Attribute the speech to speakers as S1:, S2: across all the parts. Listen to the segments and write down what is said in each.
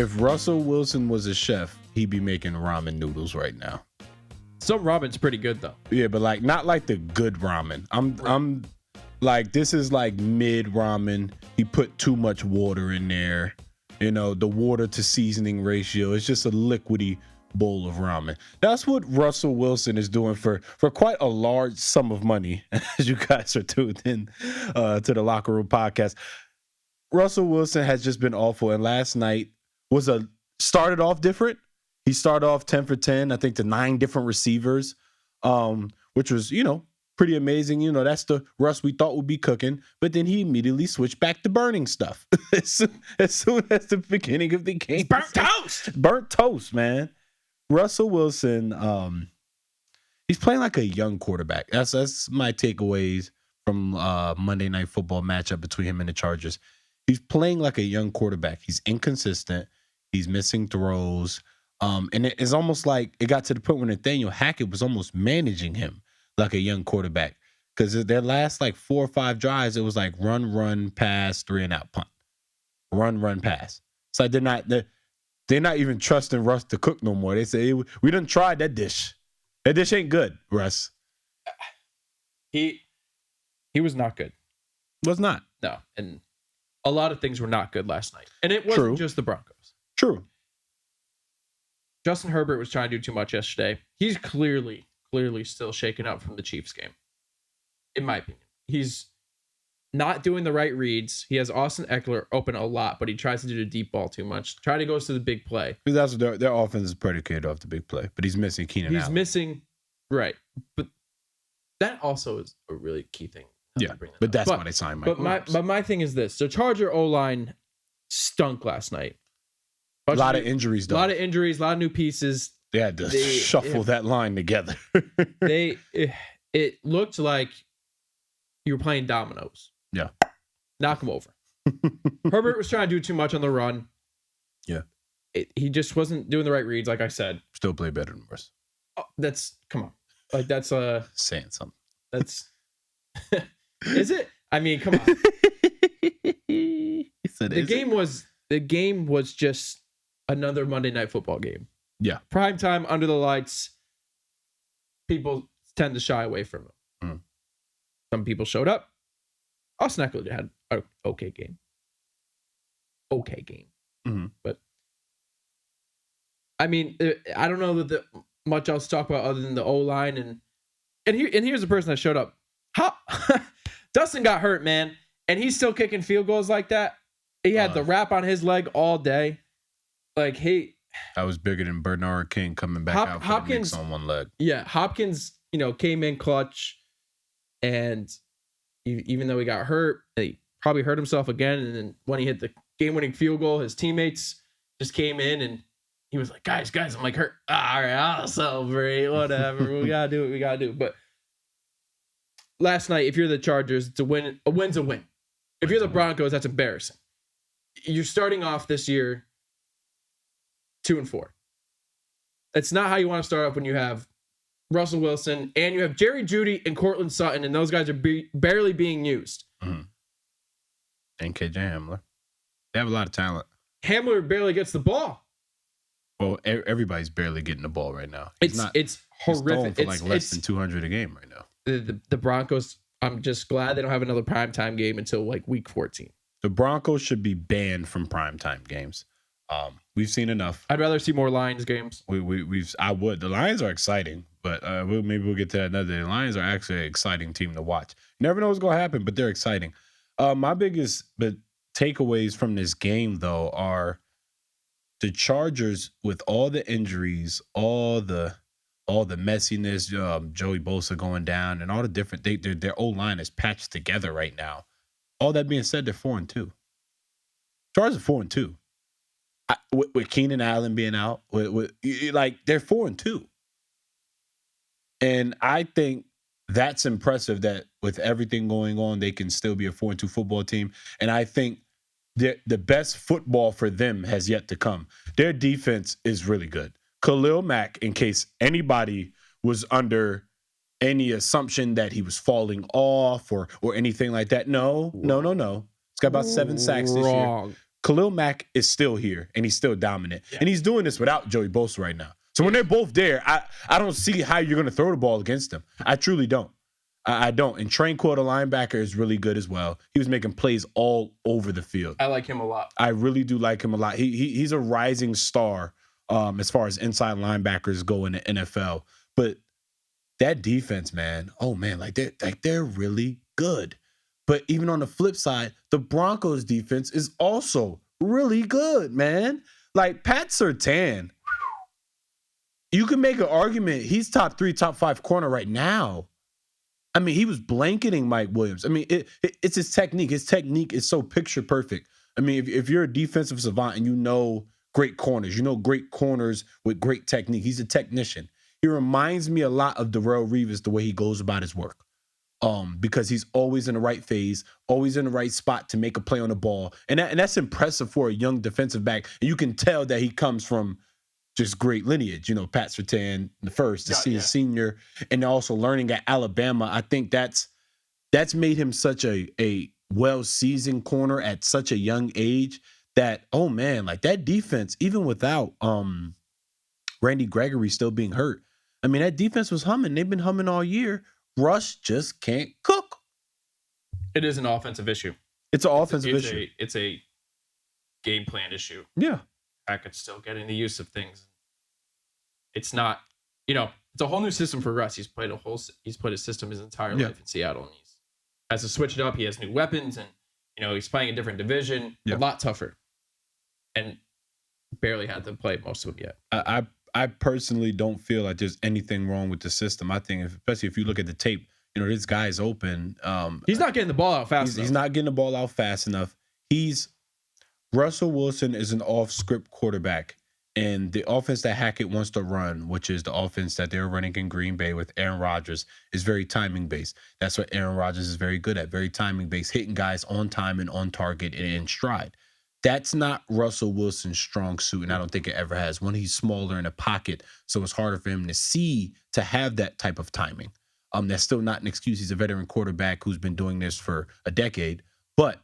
S1: If Russell Wilson was a chef, he'd be making ramen noodles right now.
S2: Some ramen's pretty good though.
S1: Yeah, but like not like the good ramen. I'm like, this is like mid ramen. He put too much water in there. You know, the water to seasoning ratio. It's just a liquidy bowl of ramen. That's what Russell Wilson is doing for quite a large sum of money, as you guys are tuned in to the Locker Room Podcast. Russell Wilson has just been awful, and last night started off different. He started off 10 for 10, I think, to 9 different receivers, which was, pretty amazing. That's the Russ we thought would be cooking, but then he immediately switched back to burning stuff as soon as the beginning of the game. Burnt toast, man. Russell Wilson, he's playing like a young quarterback. That's my takeaways from Monday Night Football matchup between him and the Chargers. He's playing like a young quarterback. He's inconsistent. He's missing throws. And it's almost like it got to the point where Nathaniel Hackett was almost managing him like a young quarterback. Because their last like 4 or 5 drives, it was like run, pass, 3-and-out punt. Run, pass. It's like they're not even trusting Russ to cook no more. They say, we done tried that dish. That dish ain't good, Russ.
S2: He was not good.
S1: Was not.
S2: No. And a lot of things were not good last night. And it wasn't just the Broncos.
S1: True.
S2: Justin Herbert was trying to do too much yesterday. He's clearly still shaken up from the Chiefs game, in my opinion. He's not doing the right reads. He has Austin Eckler open a lot, but he tries to do the deep ball too much. Try to go to the big play.
S1: Because that's what their offense is predicated off the big play, but he's missing Keenan Allen.
S2: He's missing, right. But that also is a really key thing.
S1: Yeah, but that's why they signed Mike Williams.
S2: But my thing is this. The Charger O-line stunk last night.
S1: A lot of injuries, though.
S2: A lot of injuries, a lot of new pieces.
S1: They had to shuffle that line together.
S2: It looked like you were playing dominoes.
S1: Yeah.
S2: Knock them over. Herbert was trying to do too much on the run.
S1: Yeah.
S2: He just wasn't doing the right reads, like I said.
S1: Still play better than Russ.
S2: Oh, come on. Like, that's
S1: saying something.
S2: That's... Is it? I mean, come on. The game was just another Monday Night Football game.
S1: Yeah.
S2: Prime time, under the lights. People tend to shy away from it.
S1: Mm.
S2: Some people showed up. Austin Eckler had an okay game.
S1: Mm-hmm.
S2: But I mean, I don't know that much else to talk about other than the O-line and here's the person that showed up. Dustin got hurt, man, and he's still kicking field goals like that. He had the wrap on his leg all day. Like,
S1: that was bigger than Bernard King coming back out for the mix on one leg.
S2: Yeah, Hopkins, came in clutch, and even though he got hurt, he probably hurt himself again. And then when he hit the game-winning field goal, his teammates just came in and he was like, guys, I'm like hurt. All right, I'll celebrate. Whatever. We gotta do what we gotta do. But last night, if you're the Chargers, it's a win. A win's a win. If you're the Broncos, that's embarrassing. You're starting off this year 2-4. That's not how you want to start off when you have Russell Wilson and you have Jerry Jeudy and Cortland Sutton, and those guys are barely being used.
S1: Mm-hmm. And KJ Hamler. They have a lot of talent.
S2: Hamler barely gets the ball.
S1: Well, everybody's barely getting the ball right now.
S2: It's horrific.
S1: He's for less than 200 a game right now.
S2: The Broncos, I'm just glad they don't have another primetime game until like week 14.
S1: The Broncos should be banned from primetime games. We've seen enough.
S2: I'd rather see more Lions games.
S1: I would. The Lions are exciting, but maybe we'll get to that another day. The Lions are actually an exciting team to watch. You never know what's going to happen, but they're exciting. My biggest takeaways from this game, though, are the Chargers with all the injuries, all the messiness, Joey Bosa going down, and all the different their O-line is patched together right now. All that being said, they're 4-2. Chargers are 4-2. With Keenan Allen being out, they're 4-2. And I think that's impressive that with everything going on, they can still be a 4-2 football team. And I think the best football for them has yet to come. Their defense is really good. Khalil Mack, in case anybody was under any assumption that he was falling off or anything like that. No. He's got about 7 sacks this year. Khalil Mack is still here, and he's still dominant. Yeah. And he's doing this without Joey Bosa right now. So when they're both there, I don't see how you're going to throw the ball against them. I truly don't. I don't. And Train Quarter linebacker is really good as well. He was making plays all over the field.
S2: I like him a lot.
S1: I really do like him a lot. He's a rising star as far as inside linebackers go in the NFL. But that defense, man, oh man, they're really good. But even on the flip side, the Broncos defense is also really good, man. Like Pat Surtain, you can make an argument he's top 3, top 5 corner right now. I mean, he was blanketing Mike Williams. I mean, it's his technique. His technique is so picture perfect. I mean, if you're a defensive savant and you know great corners with great technique, he's a technician. He reminds me a lot of Darrelle Revis, the way he goes about his work. Because he's always in the right phase, always in the right spot to make a play on the ball. And that's impressive for a young defensive back. And you can tell that he comes from just great lineage. You know, Pat Surtain, the first, senior, and also learning at Alabama. I think that's made him such a well-seasoned corner at such a young age that, oh man, like that defense, even without Randy Gregory still being hurt, I mean, that defense was humming. They've been humming all year. Russ just can't cook.
S2: It is an offensive issue.
S1: It's an offensive issue.
S2: It's a game plan issue.
S1: Yeah.
S2: Hackett's still getting the use of things. It's not, it's a whole new system for Russ. He's played his system his entire life in Seattle, and he has to switch it up. He has new weapons, and he's playing a different division, a lot tougher, and barely had to play most of them yet.
S1: I personally don't feel like there's anything wrong with the system. I think, especially if you look at the tape, this guy's open.
S2: He's not getting the ball out fast enough.
S1: He's not getting the ball out fast enough. Russell Wilson is an off-script quarterback, and the offense that Hackett wants to run, which is the offense that they're running in Green Bay with Aaron Rodgers, is very timing-based. That's what Aaron Rodgers is very good at, very timing-based, hitting guys on time and on target and in stride. That's not Russell Wilson's strong suit, and I don't think it ever has. One, he's smaller in a pocket, so it's harder for him to have that type of timing. That's still not an excuse. He's a veteran quarterback who's been doing this for a decade. But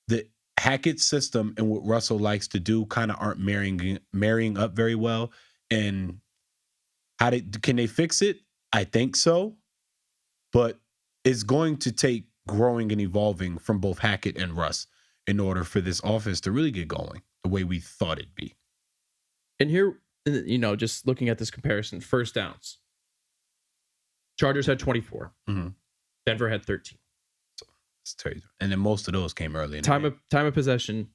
S1: the Hackett system and what Russell likes to do kind of aren't marrying up very well. And can they fix it? I think so. But it's going to take growing and evolving from both Hackett and Russ in order for this offense to really get going the way we thought it'd be.
S2: And here, just looking at this comparison, first downs. Chargers had 24.
S1: Mm-hmm.
S2: Denver had 13.
S1: It's crazy. And then most of those came early in
S2: time of possession.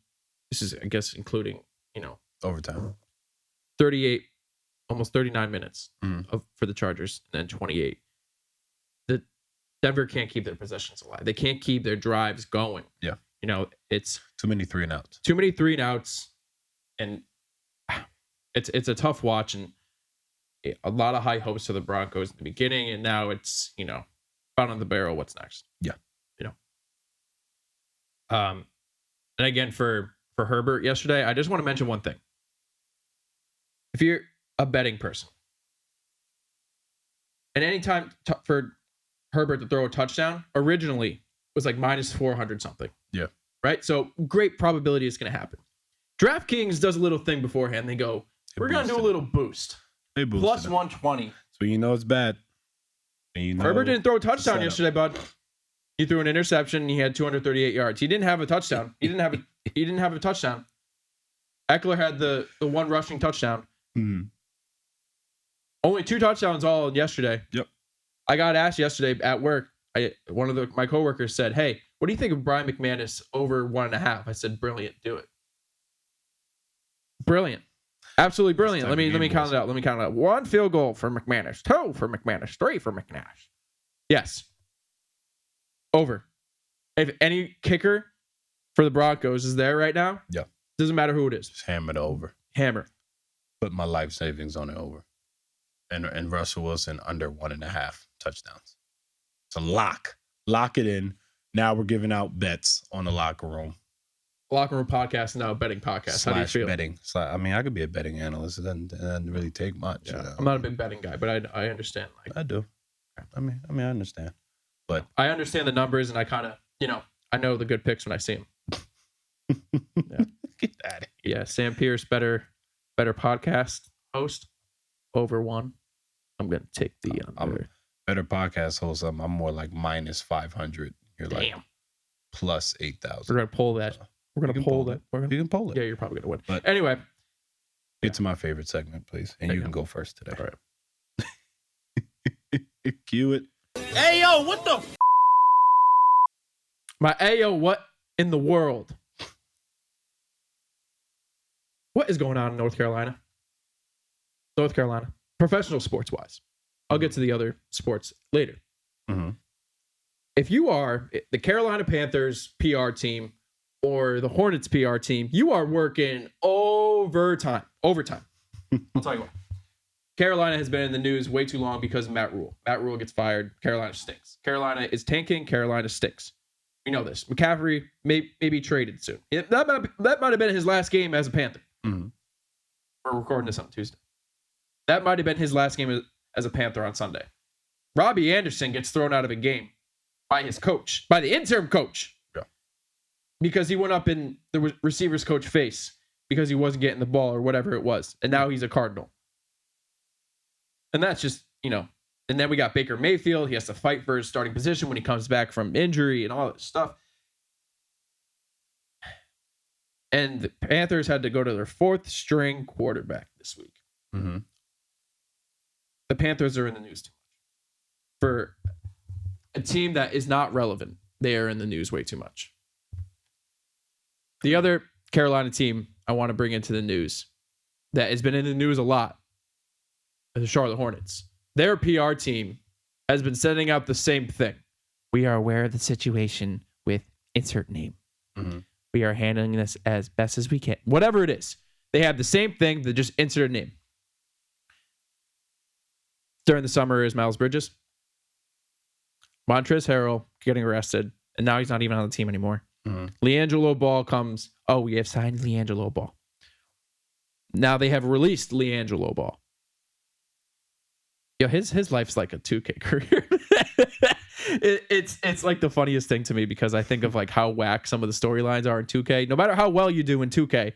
S2: This is, I guess, including,
S1: overtime.
S2: 38, almost 39 minutes for the Chargers, and then 28. The Denver can't keep their possessions alive. They can't keep their drives going.
S1: Yeah.
S2: It's
S1: too many 3-and-outs.
S2: Too many 3-and-outs, and it's a tough watch, and a lot of high hopes for the Broncos in the beginning, and now it's bottom of the barrel. What's next?
S1: Yeah.
S2: And again for Herbert yesterday, I just want to mention one thing. If you're a betting person, and any time for Herbert to throw a touchdown, originally was like minus 400 something.
S1: Yeah.
S2: Right? So great probability it's going to happen. DraftKings does a little thing beforehand. They go, we're going to do a little boost.
S1: They boost
S2: plus 120.
S1: So it's bad.
S2: Herbert didn't throw a touchdown yesterday, bud. He threw an interception and he had 238 yards. He didn't have a touchdown. He didn't have a touchdown. Eckler had the one rushing touchdown.
S1: Mm-hmm.
S2: Only 2 touchdowns all yesterday.
S1: Yep.
S2: I got asked yesterday at work. One of my coworkers said, "Hey, what do you think of Brian McManus over 1.5?" I said, "Brilliant. Do it. Brilliant. Absolutely brilliant." Let me count it out. 1 field goal for McManus. 2 for McManus. 3 for McNash. Yes. Over. If any kicker for the Broncos is there right now,
S1: yeah,
S2: doesn't matter who it is.
S1: Just hammer it over.
S2: Hammer.
S1: Put my life savings on it over. And Russell Wilson under 1.5 touchdowns. It's a lock. Lock it in. Now we're giving out bets on the locker room.
S2: Locker room podcast, now a betting podcast. How do you feel?
S1: Betting. I could be a betting analyst. It doesn't really take much.
S2: Yeah. I'm not a big betting guy, but I understand.
S1: I do. I mean, I understand. But
S2: I understand the numbers, and I kind of, I know the good picks when I see them. Yeah.
S1: Get out of here.
S2: Yeah, Sam Pierce, better podcast host over one. I'm gonna take the under.
S1: Better podcast host. I'm more like minus 500. You're like
S2: Damn.
S1: plus 8,000.
S2: We're gonna pull that.
S1: So,
S2: We're gonna pull that.
S1: You can pull it.
S2: Yeah, you're probably gonna win.
S1: But
S2: anyway,
S1: get to my favorite segment, please, and you can go first today.
S2: All right.
S1: Cue it.
S3: Hey, yo, what the
S2: My Ayo, what in the world? What is going on in North Carolina? North Carolina, professional sports wise. I'll get to the other sports later.
S1: Mm-hmm.
S2: If you are the Carolina Panthers PR team or the Hornets PR team, you are working overtime. I'll tell you what. Carolina has been in the news way too long because of Matt Rule. Matt Rule gets fired. Carolina stinks. Carolina is tanking. Carolina stinks. We know this. McCaffrey may be traded soon. That might have been his last game as a Panther.
S1: Mm-hmm.
S2: We're recording this on Tuesday. That might have been his last game as a Panther on Sunday. Robbie Anderson gets thrown out of a game by his coach, by the interim coach.
S1: Yeah. Because
S2: he went up in the receiver's coach face because he wasn't getting the ball or whatever it was. And now he's a Cardinal. And that's just, and then we got Baker Mayfield. He has to fight for his starting position when he comes back from injury and all this stuff. And the Panthers had to go to their fourth string quarterback this week.
S1: Mm-hmm.
S2: The Panthers are in the news too much. For a team that is not relevant, they are in the news way too much. The other Carolina team I want to bring into the news that has been in the news a lot is the Charlotte Hornets. Their PR team has been sending out the same thing. We are aware of the situation with insert name.
S1: Mm-hmm.
S2: We are handling this as best as we can. Whatever it is. They have the same thing, they just insert a name. During the summer is Miles Bridges. Montrezl Harrell getting arrested, and now he's not even on the team anymore.
S1: Mm-hmm.
S2: LiAngelo Ball comes. Oh, we have signed LiAngelo Ball. Now they have released LiAngelo Ball. Yo, his life's like a 2K career. It's like the funniest thing to me because I think of like how whack some of the storylines are in 2K. No matter how well you do in 2K,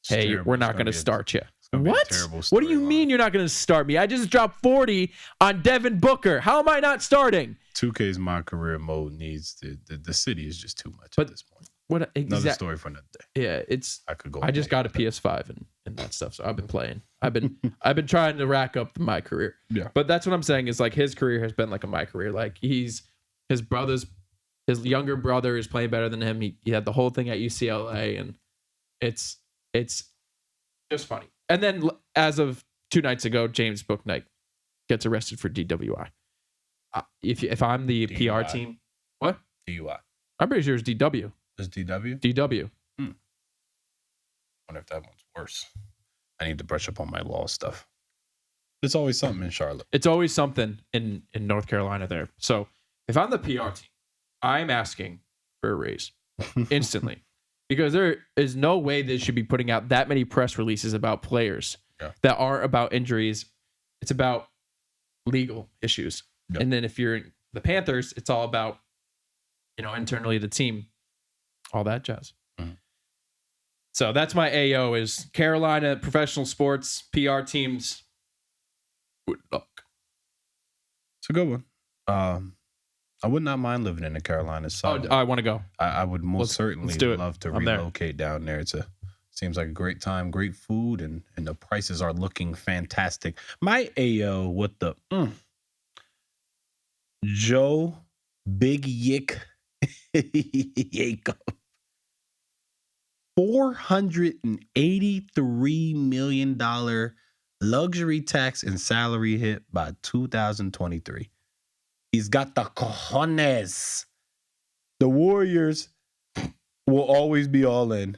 S2: hey, we're not going to start you. What? What do you mean you're not going to start me? I just dropped 40 on Devin Booker. How am I not starting?
S1: 2K's my career mode needs the city is just too much at this point.
S2: What
S1: another story for another day.
S2: Yeah, I just got a PS5 and that stuff, so I've been playing. I've been trying to rack up my career.
S1: Yeah.
S2: But that's what I'm saying is like his career has been like my career. Like his younger brother is playing better than him. He had the whole thing at UCLA, and it's just funny. And then as of 2 nights ago, James Bouknight gets arrested for DWI. If I'm the
S1: DUI.
S2: PR team, what?
S1: DUI.
S2: I'm pretty sure it's DW.
S1: Is DW?
S2: DW.
S1: I wonder if that one's worse. I need to brush up on my law stuff. There's always something in Charlotte.
S2: It's always something in North Carolina there. So if I'm the PR team, I'm asking for a raise instantly. Because there is no way they should be putting out that many press releases about players that aren't about injuries. It's about legal issues. Yeah. And then if you're in the Panthers, it's all about, internally the team, all that jazz. Mm-hmm. So that's my AO is Carolina professional sports PR teams. Good luck.
S1: It's a good one. I would not mind living in the Carolinas.
S2: Oh, I want to go.
S1: I would most certainly love to relocate down there. Seems like a great time, great food, and the prices are looking fantastic. My AO with the Joe Big Yick Yacob. $483 million luxury tax and salary hit by 2023. He's got the cojones. The Warriors will always be all in.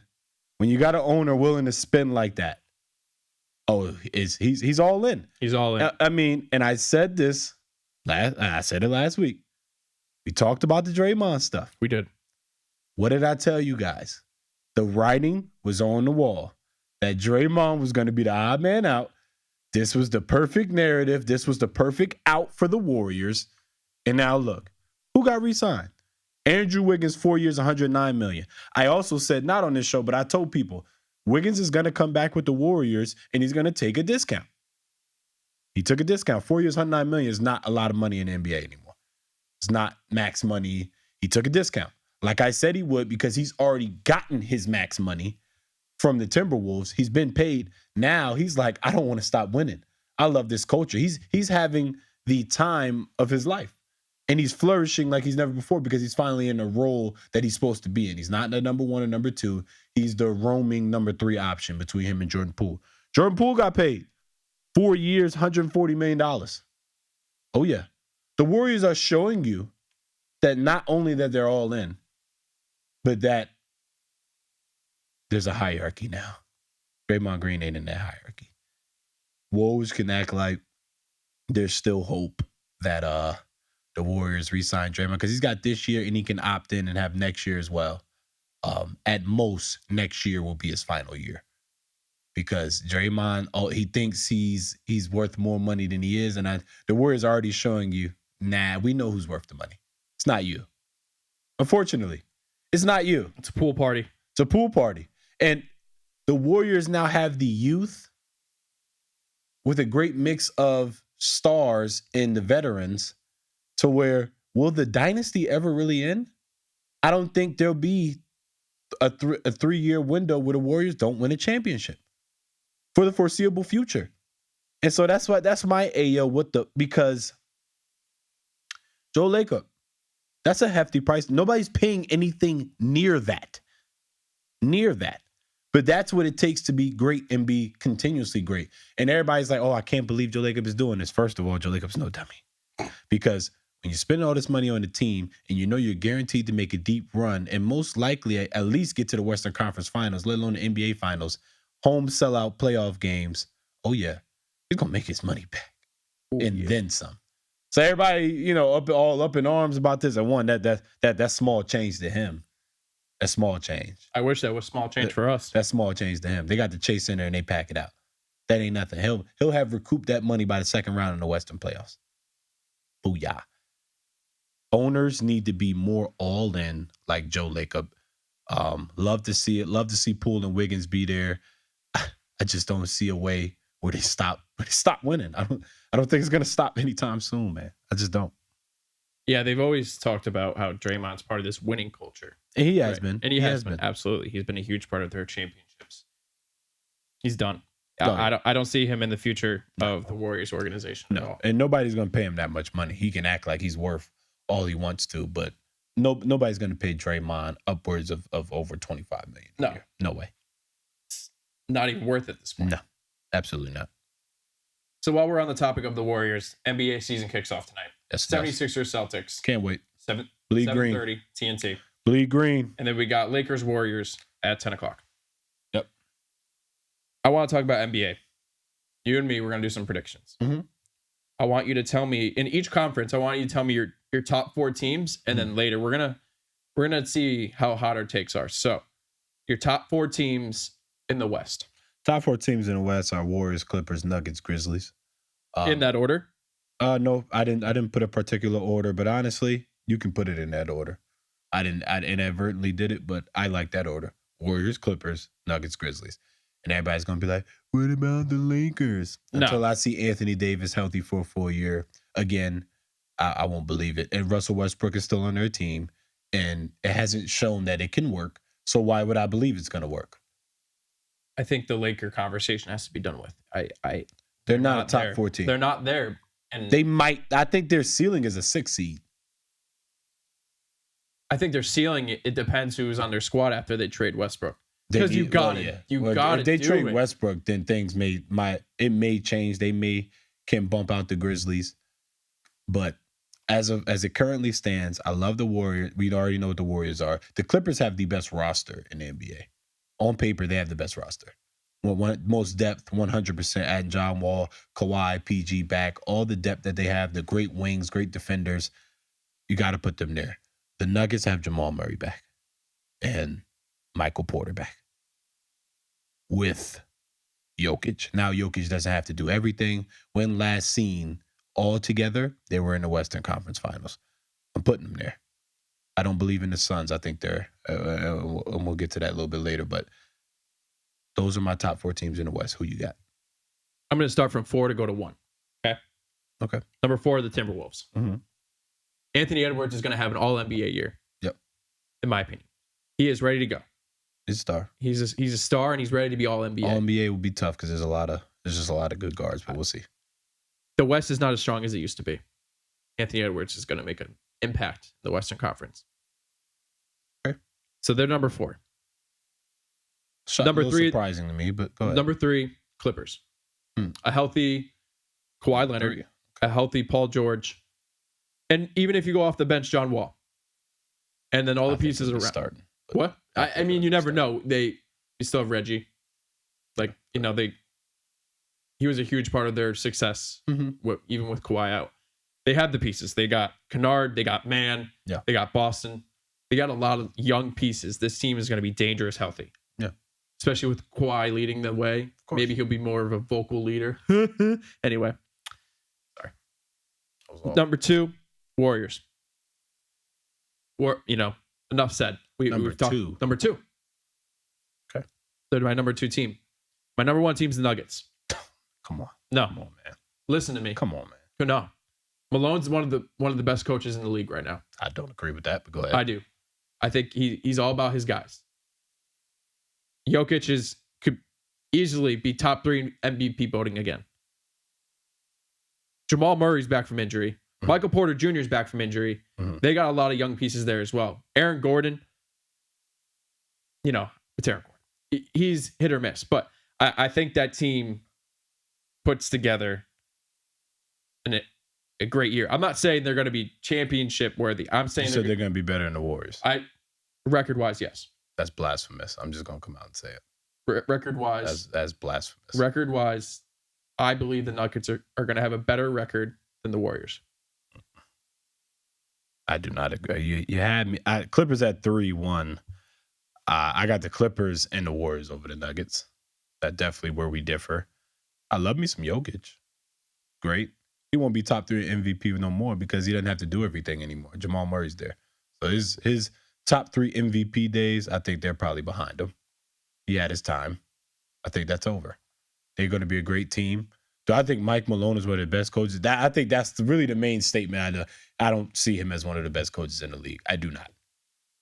S1: When you got an owner willing to spend like that, he's all in.
S2: He's all in.
S1: I mean, and I said this I said it last week. We talked about the Draymond stuff.
S2: We did.
S1: What did I tell you guys? The writing was on the wall that Draymond was going to be the odd man out. This was the perfect narrative. This was the perfect out for the Warriors. And now look, who got re-signed? Andrew Wiggins, 4 years, $109 million. I also said, not on this show, but I told people, Wiggins is going to come back with the Warriors, and he's going to take a discount. He took a discount. 4 years, $109 million is not a lot of money in the NBA anymore. It's not max money. He took a discount. Like I said he would, because he's already gotten his max money from the Timberwolves. He's been paid. Now he's like, I don't want to stop winning. I love this culture. He's having the time of his life. And he's flourishing like he's never before because he's finally in a role that he's supposed to be in. He's not the number one or number two. He's the roaming number three option between him and Jordan Poole. Jordan Poole got paid 4 years, $140 million. Oh, yeah. The Warriors are showing you that not only that they're all in, but that there's a hierarchy now. Draymond Green ain't in that hierarchy. Wolves can act like there's still hope that the Warriors re-sign Draymond because he's got this year and he can opt in and have next year as well. At most, next year will be his final year because Draymond, he thinks he's worth more money than he is, and the Warriors are already showing you, nah, we know who's worth the money. It's not you. Unfortunately, it's not you.
S2: It's a pool party.
S1: It's a pool party, and the Warriors now have the youth with a great mix of stars and the veterans. To where, will the dynasty ever really end? I don't think there'll be a 3-year window where the Warriors don't win a championship for the foreseeable future. And so that's my Ayo because Joe Lacob, that's a hefty price. Nobody's paying anything near that. But that's what it takes to be great and be continuously great. And everybody's like, oh, I can't believe Joe Lacob is doing this. First of all, Joe Lacob's no dummy. Because when you spend all this money on the team and you know you're guaranteed to make a deep run and most likely at least get to the Western Conference Finals, let alone the NBA Finals, home sellout playoff games, oh yeah, he's going to make his money back. Then some. So everybody, all up in arms about this. And one, that's small change to him. That's small change.
S2: I wish that was small change for us.
S1: That's small change to him. They got the Chase Center and they pack it out. That ain't nothing. He'll have recouped that money by the second round in the Western playoffs. Booyah. Owners need to be more all in like Joe Lacob. Love to see it. Love to see Poole and Wiggins be there. I just don't see a way where they stop winning. I don't think it's gonna stop anytime soon, man. I just don't.
S2: Yeah, they've always talked about how Draymond's part of this winning culture.
S1: And he has been.
S2: And he has been. Absolutely. He's been a huge part of their championships. He's done. I don't see him in the future of the Warriors organization at all.
S1: And nobody's gonna pay him that much money. He can act like he's worth all he wants to, but nobody's going to pay Draymond upwards of over $25 million. No way.
S2: It's not even worth it at this point.
S1: No, absolutely not.
S2: So while we're on the topic of the Warriors, NBA season kicks off tonight.
S1: That's
S2: 76ers Celtics.
S1: Can't wait.
S2: Bleed green. 7:30 TNT.
S1: Bleed green.
S2: And then we got Lakers Warriors at 10 o'clock.
S1: Yep.
S2: I want to talk about NBA. You and me, we're going to do some predictions.
S1: Mm-hmm.
S2: I want you to tell me in each conference. I want you to tell me your top 4 teams, and then later we're gonna see how hot our takes are. So, your top 4 teams in the West.
S1: Top 4 teams in the West are Warriors, Clippers, Nuggets, Grizzlies.
S2: In that order?
S1: No, I didn't put a particular order, but honestly, you can put it in that order. I inadvertently did it, but I like that order: Warriors, Clippers, Nuggets, Grizzlies. And everybody's going to be like, what about the Lakers? Until I see Anthony Davis healthy for a full year. Again, I won't believe it. And Russell Westbrook is still on their team. And it hasn't shown that it can work. So why would I believe it's going to work?
S2: I think the Laker conversation has to be done with.
S1: They're not a top 4 team.
S2: They're not there. And
S1: they might. I think their ceiling is a 6 seed.
S2: I think their ceiling, it depends who's on their squad after they trade Westbrook. Because you got it.
S1: If they trade Westbrook, then things may change. They can bump out the Grizzlies. But as it currently stands, I love the Warriors. We already know what the Warriors are. The Clippers have the best roster in the NBA. On paper, they have the best roster. Most depth, 100%. Adding John Wall, Kawhi, PG back, all the depth that they have, the great wings, great defenders. You got to put them there. The Nuggets have Jamal Murray back and Michael Porter back with Jokic. Now Jokic doesn't have to do everything. When last seen all together, they were in the Western Conference Finals. I'm putting them there. I don't believe in the Suns. I think they're, and we'll get to that a little bit later, but those are my top 4 teams in the West. Who you got?
S2: I'm going to start from 4 to go to 1.
S1: Okay.
S2: Number 4, the Timberwolves.
S1: Mm-hmm.
S2: Anthony Edwards is going to have an All-NBA year.
S1: Yep.
S2: In my opinion. He is ready to go.
S1: He's a star.
S2: He's a star, and he's ready to be All-NBA.
S1: All-NBA will be tough because there's just a lot of good guards, but we'll see.
S2: The West is not as strong as it used to be. Anthony Edwards is going to make an impact in the Western Conference.
S1: Okay.
S2: So they're number 4.
S1: Number 3, surprising to me, but go ahead.
S2: Number 3, Clippers. A healthy Kawhi Leonard, a healthy Paul George, and even if you go off the bench, John Wall, and then all the pieces around.
S1: Starting.
S2: What? I mean, you never know. You still have Reggie. Like, he was a huge part of their success, even with Kawhi out. They had the pieces. They got Kennard. They got Mann.
S1: Yeah.
S2: They got Boston. They got a lot of young pieces. This team is going to be dangerous healthy.
S1: Yeah.
S2: Especially with Kawhi leading the way. Maybe he'll be more of a vocal leader. Anyway. Sorry. Number 2, Warriors. Enough said. We've talked. Number 2.
S1: Okay.
S2: They're my number 2 team. My number 1 team's the Nuggets.
S1: Come on.
S2: No.
S1: Come on, man.
S2: Listen to me.
S1: Come on, man.
S2: No. Malone's one of the best coaches in the league right now.
S1: I don't agree with that, but go ahead.
S2: I do. I think he's all about his guys. Jokic could easily be top 3 MVP voting again. Jamal Murray's back from injury. Mm-hmm. Michael Porter Jr. is back from injury. Mm-hmm. They got a lot of young pieces there as well. Aaron Gordon, it's Aaron Gordon. He's hit or miss, but I think that team puts together a great year. I'm not saying they're going to be championship worthy. I'm saying
S1: they're going to be better than the Warriors.
S2: Record wise, yes.
S1: That's blasphemous. I'm just going to come out and say
S2: it. Record wise,
S1: that's blasphemous.
S2: Record wise, I believe the Nuggets are going to have a better record than the Warriors.
S1: I do not agree. You had me. Clippers at 3-1. I got the Clippers and the Warriors over the Nuggets. That's definitely where we differ. I love me some Jokic. Great. He won't be top 3 MVP no more because he doesn't have to do everything anymore. Jamal Murray's there. So his top 3 MVP days, I think they're probably behind him. He had his time. I think that's over. They're going to be a great team. Do I think Mike Malone is one of the best coaches? I think that's really the main statement. I don't see him as one of the best coaches in the league. I do not.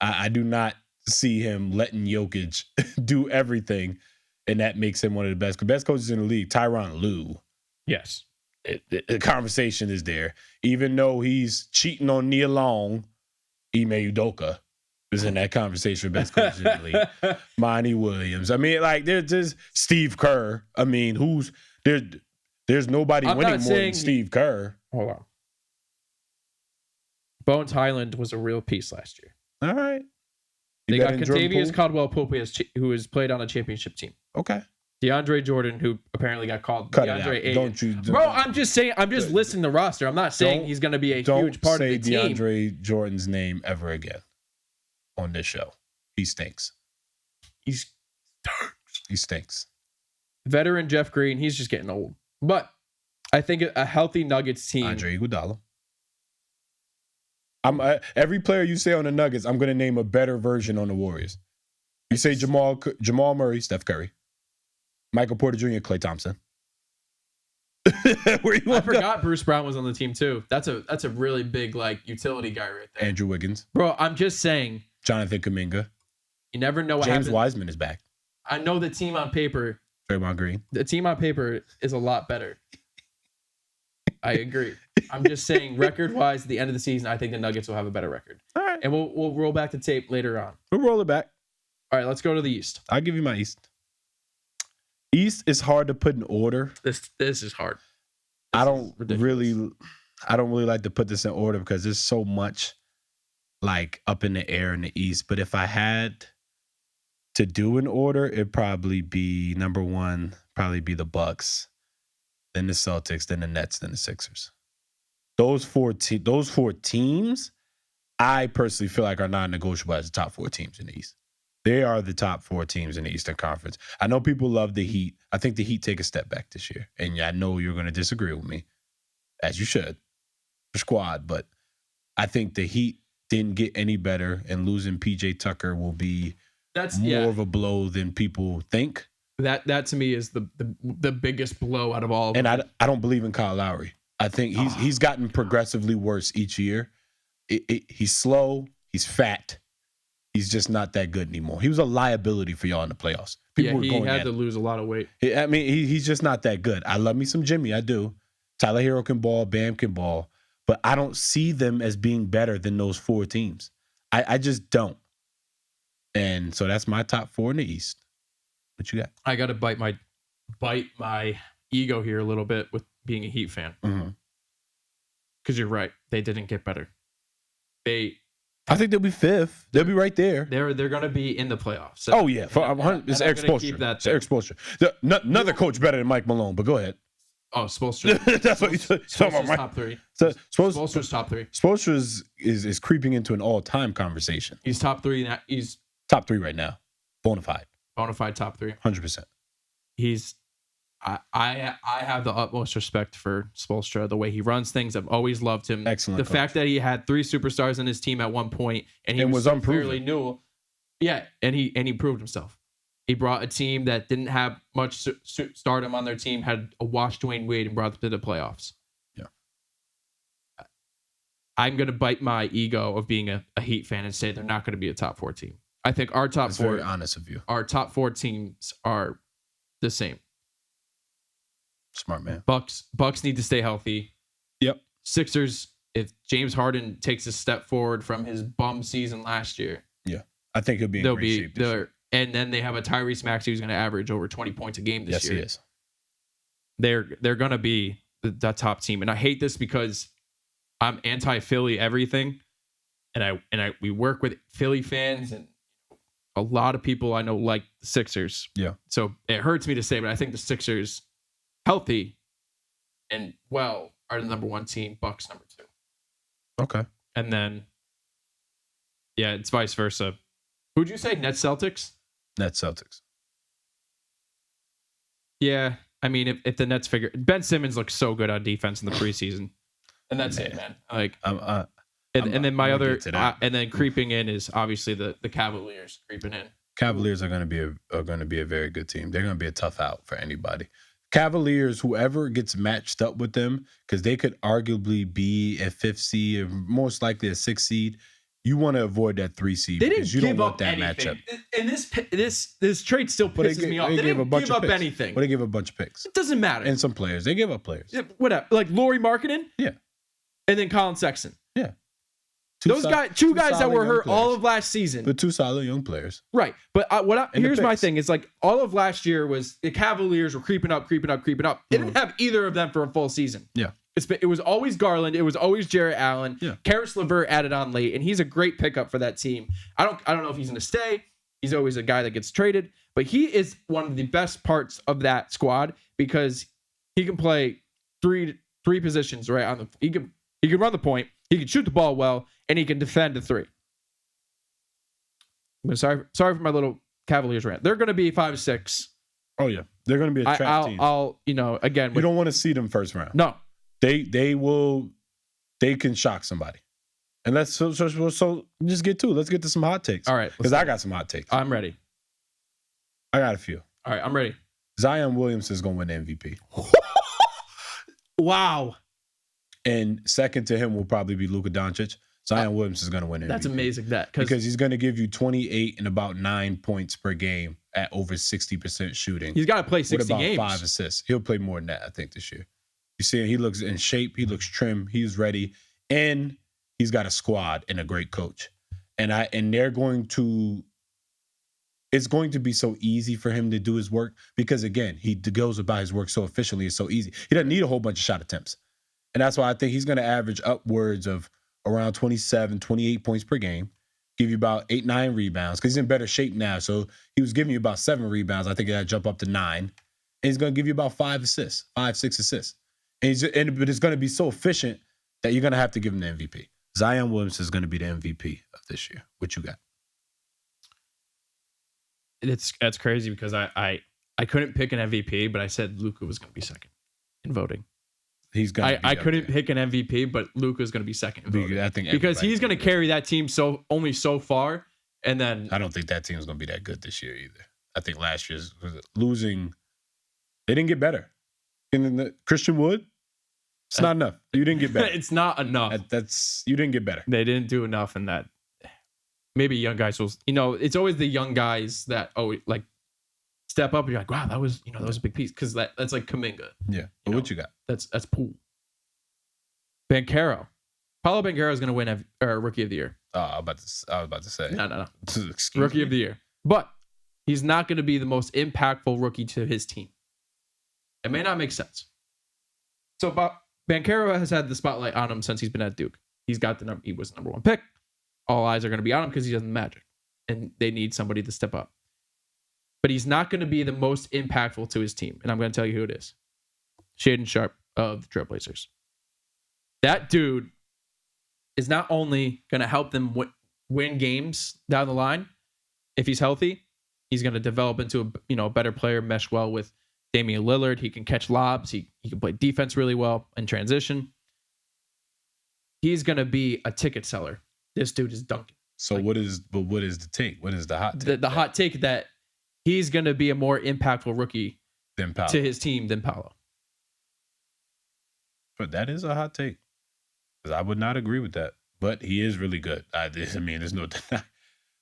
S1: I do not see him letting Jokic do everything, and that makes him one of the best coaches in the league. Tyronn Lue.
S2: Yes.
S1: The conversation is there. Even though he's cheating on Nia Long, Ime Udoka is in that conversation for best coaches in the league. Monty Williams. I mean, like, there's Steve Kerr. I mean, there's nobody winning more than Steve Kerr.
S2: Hold on. Bones Highland was a real piece last year.
S1: All right.
S2: They got Contavious Caldwell-Pope, who has played on a championship team.
S1: Okay.
S2: DeAndre Jordan, who apparently got called
S1: Cut
S2: DeAndre
S1: it out.
S2: Ayton. Bro, I'm just saying. I'm just listing the roster. I'm not saying he's going to be a huge part of the team.
S1: Don't say DeAndre Jordan's name ever again on this show. He stinks. He stinks.
S2: Veteran Jeff Green, he's just getting old. But I think a healthy Nuggets team.
S1: Andre Iguodala. Every player you say on the Nuggets, I'm going to name a better version on the Warriors. You say Jamal Murray, Steph Curry. Michael Porter Jr., Klay Thompson.
S2: I forgot Bruce Brown was on the team too. That's a really big utility guy right there.
S1: Andrew Wiggins.
S2: Bro, I'm just saying.
S1: Jonathan Kuminga.
S2: You never know what
S1: James
S2: happens.
S1: Wiseman is back.
S2: I know the team on paper.
S1: Draymond Green.
S2: The team on paper is a lot better. I agree. I'm just saying, record-wise, at the end of the season, I think the Nuggets will have a better record.
S1: All right.
S2: And we'll roll back the tape later on.
S1: We'll roll it back.
S2: All right, let's go to the East.
S1: I'll give you my East. East is hard to put in order.
S2: This is hard.
S1: I don't really like to put this in order because there's so much up in the air in the East. But if I had to do an order, it'd probably be number 1, probably be the Bucks, then the Celtics, then the Nets, then the Sixers. Those four teams, I personally feel like are non-negotiable as the top 4 teams in the East. They are the top 4 teams in the Eastern Conference. I know people love the Heat. I think the Heat take a step back this year. And I know you're going to disagree with me, as you should, for squad. But I think the Heat didn't get any better, and losing PJ Tucker will be more of a blow than people think.
S2: That to me is the biggest blow out of all of them.
S1: And I don't believe in Kyle Lowry. I think he's gotten progressively worse each year. He's slow. He's fat. He's just not that good anymore. He was a liability for y'all in the playoffs.
S2: He had to lose a lot of weight.
S1: I mean, he's just not that good. I love me some Jimmy. I do. Tyler Hero can ball. Bam can ball. But I don't see them as being better than those 4 teams. I just don't. And so that's my top 4 in the East. What you got?
S2: I got to bite my ego here a little bit with being a Heat fan. Because you're right. They didn't get better.
S1: I think they'll be 5th. They'll be right there.
S2: They're going to be in the playoffs.
S1: So, it's Eric Spoelstra. It's Eric Spoelstra. Another coach better than Mike Malone, but go ahead.
S2: Oh, Spoelstra.
S1: That's what you're talking about, right?
S2: Top 3.
S1: So
S2: Spoelstra's top 3.
S1: Spoelstra is creeping into an all-time conversation.
S2: He's top 3. He's
S1: top 3 right now. Bonafide top 3. 100%.
S2: I have the utmost respect for Spoelstra, the way he runs things. I've always loved him.
S1: Excellent.
S2: The fact that he had 3 superstars on his team at one point, and he was
S1: unproven.
S2: fairly new. Yeah, and he proved himself. He brought a team that didn't have much stardom on their team, had a washed Dwayne Wade, and brought them to the playoffs.
S1: Yeah.
S2: I'm going to bite my ego of being a Heat fan and say they're not going to be a top 4 team. I think our top 4.
S1: Very honest of you.
S2: Our top 4 teams are the same.
S1: Smart man.
S2: Bucks need to stay healthy.
S1: Yep.
S2: Sixers, if James Harden takes a step forward from his bum season last year.
S1: Yeah. I think he'll be in great shape this year.
S2: And then they have a Tyrese Maxey who's going to average over 20 points a game this year.
S1: Yes, he is.
S2: They're going to be the top team. And I hate this because I'm anti-Philly everything. And we work with Philly fans, and a lot of people I know like the Sixers.
S1: Yeah.
S2: So it hurts me to say, but I think the Sixers, healthy and well, are the number 1 team. Bucks number 2.
S1: Okay.
S2: And then, yeah, it's vice versa. Who'd you say? Nets Celtics?
S1: Nets Celtics.
S2: Yeah. I mean, if the Nets figure, Ben Simmons looks so good on defense in the preseason, and that's it, man. Like, and then my other, and then creeping in is obviously the Cavaliers creeping in.
S1: Cavaliers are going to be a very good team. They're going to be a tough out for anybody. Cavaliers, whoever gets matched up with them, because they could arguably be a 5th seed, or most likely a 6th seed. You want to avoid that 3 seed because you don't want that matchup.
S2: And this trade still pisses me off. They didn't give up anything.
S1: But they give a bunch of picks.
S2: It doesn't matter.
S1: And some players. They give up players.
S2: Yeah, whatever. Like Lauri Markkanen?
S1: Yeah.
S2: And then Colin Sexton.
S1: Yeah.
S2: Two guys that were hurt all of last season.
S1: But 2 solid young players.
S2: Right. But here's my thing. It's like all of last year was the Cavaliers were creeping up. They didn't have either of them for a full season.
S1: Yeah.
S2: It was always Garland. It was always Jarrett Allen.
S1: Yeah.
S2: Karis LeVert added on late, and he's a great pickup for that team. I don't know if he's going to stay. He's always a guy that gets traded, but he is one of the best parts of that squad because he can play three positions right on the. He can run the point. He can shoot the ball well, and he can defend the 3. I'm sorry for my little Cavaliers rant. They're going to be 5-6.
S1: Oh yeah, they're going to be a trap team.
S2: Again.
S1: You don't want to see them first round.
S2: No.
S1: They can shock somebody. And let's so just get to it. Let's get to some hot takes.
S2: All right.
S1: Because I got some hot takes.
S2: I'm ready.
S1: I got a few.
S2: All right, I'm ready.
S1: Zion Williamson is going to win the MVP.
S2: Wow.
S1: And second to him will probably be Luka Doncic. Zion Williamson is going to win MVP.
S2: That's amazing.
S1: Because he's going to give you 28 and about 9 points per game at over 60% shooting.
S2: He's got to play 60
S1: games.
S2: With about
S1: 5 assists. He'll play more than that, I think, this year. You see him, he looks in shape, he looks trim, he's ready, and he's got a squad and a great coach. And they're going to, it's going to be so easy for him to do his work because, again, he goes about his work so efficiently, it's so easy. He doesn't need a whole bunch of shot attempts. And that's why I think he's going to average upwards of around 27, 28 points per game, give you about 8, 9 rebounds because he's in better shape now. So he was giving you about 7 rebounds. I think that'll jump up to 9. And he's going to give you about 5 assists, 5, 6 assists. But it's going to be so efficient that you're going to have to give him the MVP. Zion Williamson is going to be the MVP of this year. What you got?
S2: That's crazy because I couldn't pick an MVP, but I said Luka was going to be second in voting.
S1: He's gonna.
S2: I couldn't pick an MVP, but Luka's going to be second.
S1: I think
S2: because he's going to carry that team only so far, and then
S1: I don't think that team's going to be that good this year either. I think last year's losing. They didn't get better. And Christian Wood, it's not enough. You didn't get better.
S2: It's not enough.
S1: You didn't get better.
S2: They didn't do enough in that. Maybe young guys will. It's always the young guys that like step up and you're like, wow, that was a big piece, because that's like Kuminga.
S1: Yeah. But what you got?
S2: That's Poole. Banchero. Paulo Banchero is going to win Rookie of the Year.
S1: I was about to say.
S2: No.
S1: Excuse
S2: Rookie
S1: me.
S2: of the Year. But he's not going to be the most impactful rookie to his team. It may not make sense. So Banchero has had the spotlight on him since he's been at Duke. He was the number one pick. All eyes are going to be on him because he does the Magic. And they need somebody to step up. But he's not going to be the most impactful to his team. And I'm going to tell you who it is. Shaedon Sharpe of the Trailblazers. That dude is not only going to help them win games down the line. If he's healthy, he's going to develop into a better player, mesh well with Damian Lillard. He can catch lobs. He can play defense really well in transition. He's going to be a ticket seller. This dude is dunking.
S1: So what is the take? What is the hot take?
S2: The hot take that he's going to be a more impactful rookie to his team than Paolo.
S1: But that is a hot take. Because I would not agree with that. But he is really good. There's no deny.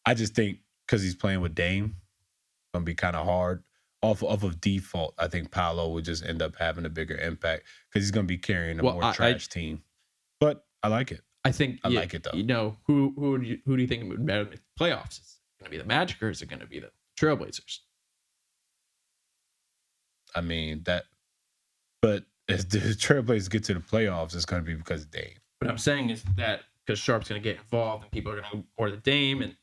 S1: I just think because he's playing with Dame, it's going to be kind of hard. Off of default, I think Paolo would just end up having a bigger impact because he's going to be carrying a more trash team. But I like it.
S2: I think
S1: I like it though.
S2: Who do you think would matter in the playoffs? Is it going to be the Magic or is it going to be the Trailblazers?
S1: I mean but if the Trailblazers get to the playoffs, it's going to be because of Dame.
S2: What I'm saying is that because Sharpe's going to get involved and people are going to order the Dame and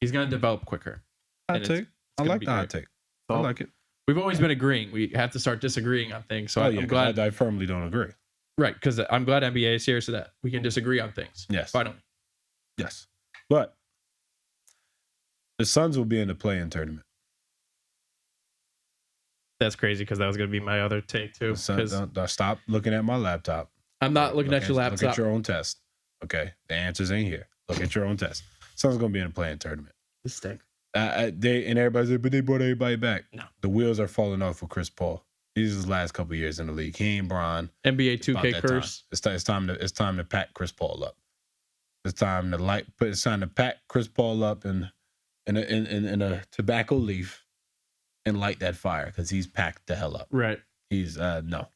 S2: he's going to develop quicker.
S1: Hot take. I like the hot take. I like it.
S2: We've always been agreeing. We have to start disagreeing on things. So I'm glad
S1: I firmly don't agree.
S2: Right, because I'm glad NBA is here so that we can disagree on things.
S1: Yes.
S2: Finally.
S1: Yes. But the Suns will be in the play-in tournament.
S2: That's crazy because that was going to be my other take too.
S1: Don't stop looking at my laptop.
S2: I'm not looking at your laptop.
S1: Look at your own test. Okay? The answers ain't here. Look at your own test. Suns going to be in the play-in tournament.
S2: This stink.
S1: Everybody's like, but they brought everybody back.
S2: No.
S1: The wheels are falling off for Chris Paul. These are his last couple of years in the league. He ain't Bron.
S2: NBA 2K curse.
S1: It's time to pack Chris Paul up. It's time to pack Chris Paul up in a tobacco leaf and light that fire because he's packed the hell up.
S2: Right.
S1: He's no.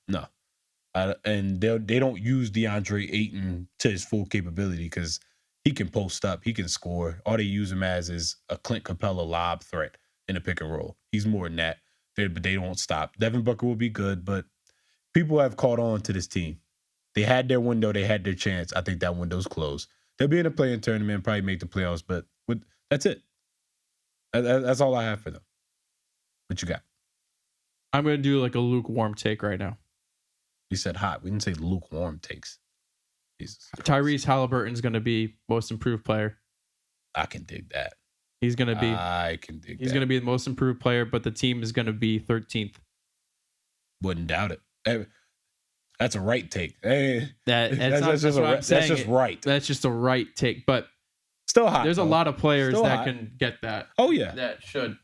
S1: And they don't use DeAndre Ayton to his full capability because he can post up, he can score. All they use him as is a Clint Capella lob threat in a pick and roll. He's more than that. But they won't stop. Devin Booker will be good, but people have caught on to this team. They had their window. They had their chance. I think that window's closed. They'll be in a play-in tournament, probably make the playoffs, but that's it. That's all I have for them. What you got?
S2: I'm going to do like a lukewarm take right now.
S1: You said hot. We didn't say lukewarm takes. Jesus Christ.
S2: Tyrese Halliburton's going to be most improved player.
S1: I can dig that.
S2: He's going to be.
S1: I can dig that.
S2: He's going to be the most improved player, but the team is going to be 13th.
S1: Wouldn't doubt it. That's a right take. Hey,
S2: that's just
S1: right.
S2: That's just a right take, but
S1: still hot.
S2: There's a lot of players
S1: still
S2: that
S1: hot.
S2: can get that.
S1: Oh yeah,
S2: that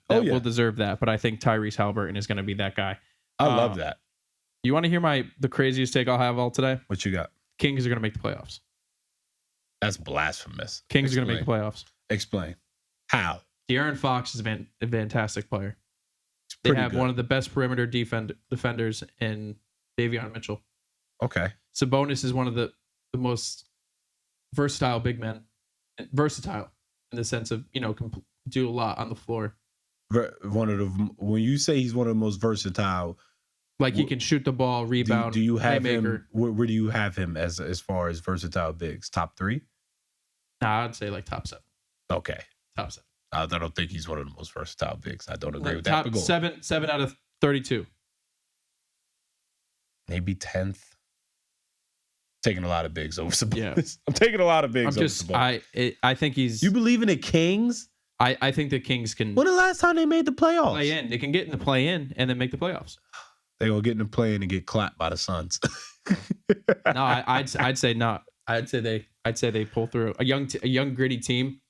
S2: will deserve that. But I think Tyrese Halliburton is going to be that guy.
S1: I love that.
S2: You want to hear the craziest take I'll have all today?
S1: What you got?
S2: Kings are going to make the playoffs.
S1: That's blasphemous.
S2: Kings are going to make the playoffs.
S1: Explain. How?
S2: De'Aaron Fox is a fantastic player. They have one of the best perimeter defenders in Davion Mitchell.
S1: Okay.
S2: Sabonis is one of the most versatile big men. Versatile in the sense of, can do a lot on the floor.
S1: When you say he's one of the most versatile,
S2: like he can shoot the ball, rebound.
S1: Do you have
S2: playmaker.
S1: him? Where do you have him as far as versatile bigs? Top 3?
S2: Nah, I'd say like top 7.
S1: Okay.
S2: Top 7.
S1: I don't think he's one of the most versatile bigs. I don't agree with that.
S2: Top 7 out of 32.
S1: Maybe 10th. Taking a lot of bigs over Sabonis. Yeah. I'm taking a lot of bigs over Sabonis.
S2: I think he's.
S1: You believe in the Kings?
S2: I think the Kings can.
S1: When the last time they made the playoffs?
S2: Play in. They can get in the play in and then make the playoffs.
S1: They're going to get in the play in and get clapped by the Suns.
S2: No, I'd say not. I'd say they pull through a young gritty team.